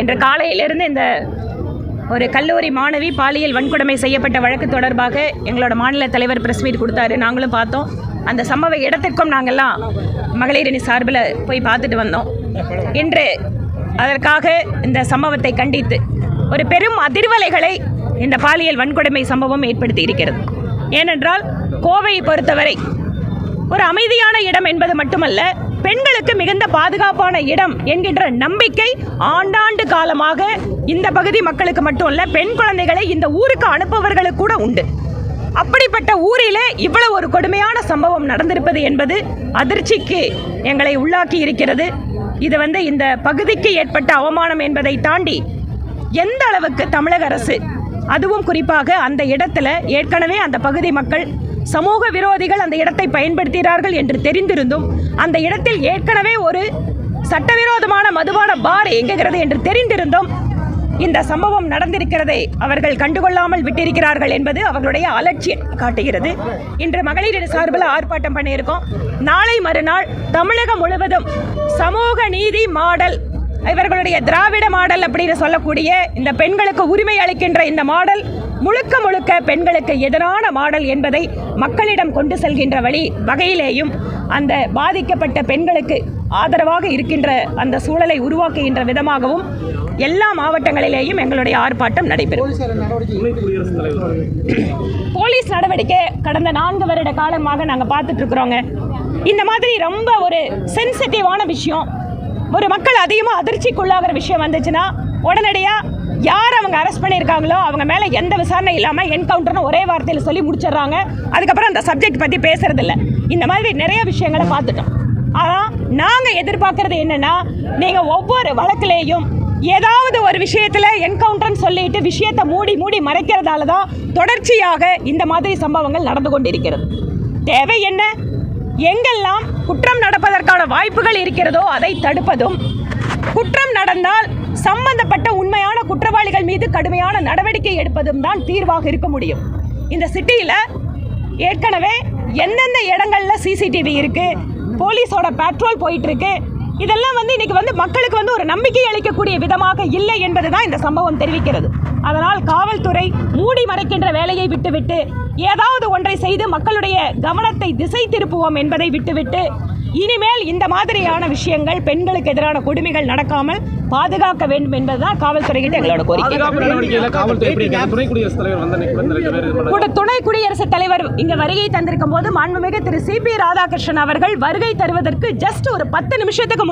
இன்று காலையிலிருந்து இந்த ஒரு கல்லூரி மாணவி பாலியல் வன்கொடுமை செய்யப்பட்ட வழக்கு தொடர்பாக எங்களோட மாநில தலைவர் பிரஸ் மீட் கொடுத்தாரு. நாங்களும் பார்த்தோம். அந்த சம்பவ இடத்திற்கும் நாங்கள்லாம் மகளிரணி சார்பில் போய் பார்த்துட்டு வந்தோம். இன்று அதற்காக இந்த சம்பவத்தை கண்டித்து ஒரு பெரும் அதிர்வலைகளை இந்த பாலியல் வன்கொடுமை சம்பவம் ஏற்படுத்தி இருக்கிறது. ஏனென்றால் கோவையை பொறுத்தவரை ஒரு அமைதியான இடம் என்பது மட்டுமல்ல, பெண்களுக்கு மிகுந்த பாதுகாப்பான இடம் என்கின்ற நம்பிக்கை ஆண்டாண்டு காலமாக இந்த பகுதி மக்களுக்கு மட்டும் இல்ல, பெண் குழந்தைகளை இந்த ஊருக்கு அனுப்புபவர்களுக்கு கூட உண்டு. அப்படிப்பட்ட ஊரிலே இவ்வளவு ஒரு கொடுமையான சம்பவம் நடந்திருப்பது என்பது அதிர்ச்சிக்கு எங்களை உள்ளாக்கி இருக்கிறது. இது இந்த பகுதிக்கு ஏற்பட்ட அவமானம் என்பதை தாண்டி எந்த அளவுக்கு தமிழக அரசு, அதுவும் குறிப்பாக அந்த இடத்துல ஏற்கனவே அந்த பகுதி மக்கள் சமூக விரோதிகள் அந்த இடத்தை பயன்படுத்துகிறார்கள் என்று தெரிந்திருந்தும், அந்த இடத்தில் ஏற்கனவே ஒரு சட்டவிரோதமான மதுபான பார் இயங்குகிறது என்று தெரிந்திருந்தும் இந்த சம்பவம் நடந்திருக்கிறதை அவர்கள் கண்டுகொள்ளாமல் விட்டிருக்கிறார்கள் என்பது அவர்களுடைய அலட்சியம் காட்டுகிறது. இன்று மகளிர் சார்பில் ஆர்ப்பாட்டம் பண்ணியிருக்கோம். நாளை மறுநாள் தமிழகம் முழுவதும் சமூக நீதி மாடல், இவர்களுடைய திராவிட மாடல் அப்படின்னு சொல்லக்கூடிய இந்த பெண்களுக்கு உரிமை அளிக்கின்ற இந்த மாடல் முழுக்க முழுக்க பெண்களுக்கு எதிரான மாடல் என்பதை மக்களிடம் கொண்டு செல்கின்ற வகையிலேயும் அந்த பாதிக்கப்பட்ட பெண்களுக்கு ஆதரவாக இருக்கின்ற அந்த சூழலை உருவாக்குகின்ற விதமாகவும் எல்லா மாவட்டங்களிலேயும் எங்களுடைய ஆர்ப்பாட்டம் நடைபெறும். போலீஸ் நடவடிக்கை கடந்த 4 வருட காலமாக நாங்கள் பார்த்துட்டு இருக்கிறோங்க. இந்த மாதிரி ரொம்ப ஒரு சென்சிட்டிவான விஷயம், ஒரு மக்கள் அதிகமாக அதிர்ச்சிக்குள்ளாகிற விஷயம் வந்துச்சுன்னா உடனடியாக யார் அவங்க அரெஸ்ட் பண்ணியிருக்காங்களோ அவங்க மேலே எந்த விசாரணை இல்லாமல் என்கவுண்டர்னு ஒரே வார்த்தையில் சொல்லி முடிச்சிடுறாங்க. அதுக்கப்புறம் அந்த சப்ஜெக்ட் பற்றி பேசுறதில்ல. இந்த மாதிரி நிறைய விஷயங்களை பார்த்துட்டோம். ஆனால் நாங்கள் எதிர்பார்க்கறது என்னென்னா, நீங்கள் ஒவ்வொரு வழக்கிலேயும் ஏதாவது ஒரு விஷயத்தில் என்கவுண்டர்னு சொல்லிட்டு விஷயத்தை மூடி மறைக்கிறதால தான் தொடர்ச்சியாக இந்த மாதிரி சம்பவங்கள் நடந்து கொண்டிருக்கிறது. தேவை என்ன? எங்கெல்லாம் குற்றம் நடப்பதற்கான வாய்ப்புகள் இருக்கிறதோ அதை தடுப்பதும், குற்றம் நடந்தால் சம்பந்தப்பட்ட உண்மையான குற்றவாளிகள் மீது கடுமையான நடவடிக்கை எடுப்பதும் தான் தீர்வாக இருக்க முடியும். இந்த சிட்டியில் ஏற்கனவே எந்தெந்த இடங்கள்ல சிசிடிவி இருக்கு, போலீஸோட பேட்ரோல் போயிட்டு இருக்கு, இதெல்லாம் இன்னைக்கு மக்களுக்கு ஒரு நம்பிக்கை அளிக்கக்கூடிய விதமாக இல்லை என்பதுதான் இந்த சம்பவம் தெரிவிக்கிறது. அதனால் காவல்துறை மூடி மறைக்கின்ற வேலையை விட்டுவிட்டு ஏதாவது ஒன்றை செய்து மக்களுடைய கவனத்தை திசை திருப்புவோம் என்பதை விட்டுவிட்டு இனிமேல் இந்த மாதிரியான விஷயங்கள், பெண்களுக்கு எதிரான கொடுமைகள் நடக்காமல் பாதுகாக்க வேண்டும் என்பதுதான் காவல்துறை கிட்ட எங்களோட கோரிக்கை. துணை குடியரசுத் தலைவர் இங்க வருகை தந்திருக்கும் போது மாண்புமிகு திரு CP ராதாகிருஷ்ணன் அவர்கள் வருகை தருவதற்கு ஜஸ்ட் ஒரு 10 நிமிஷத்துக்கு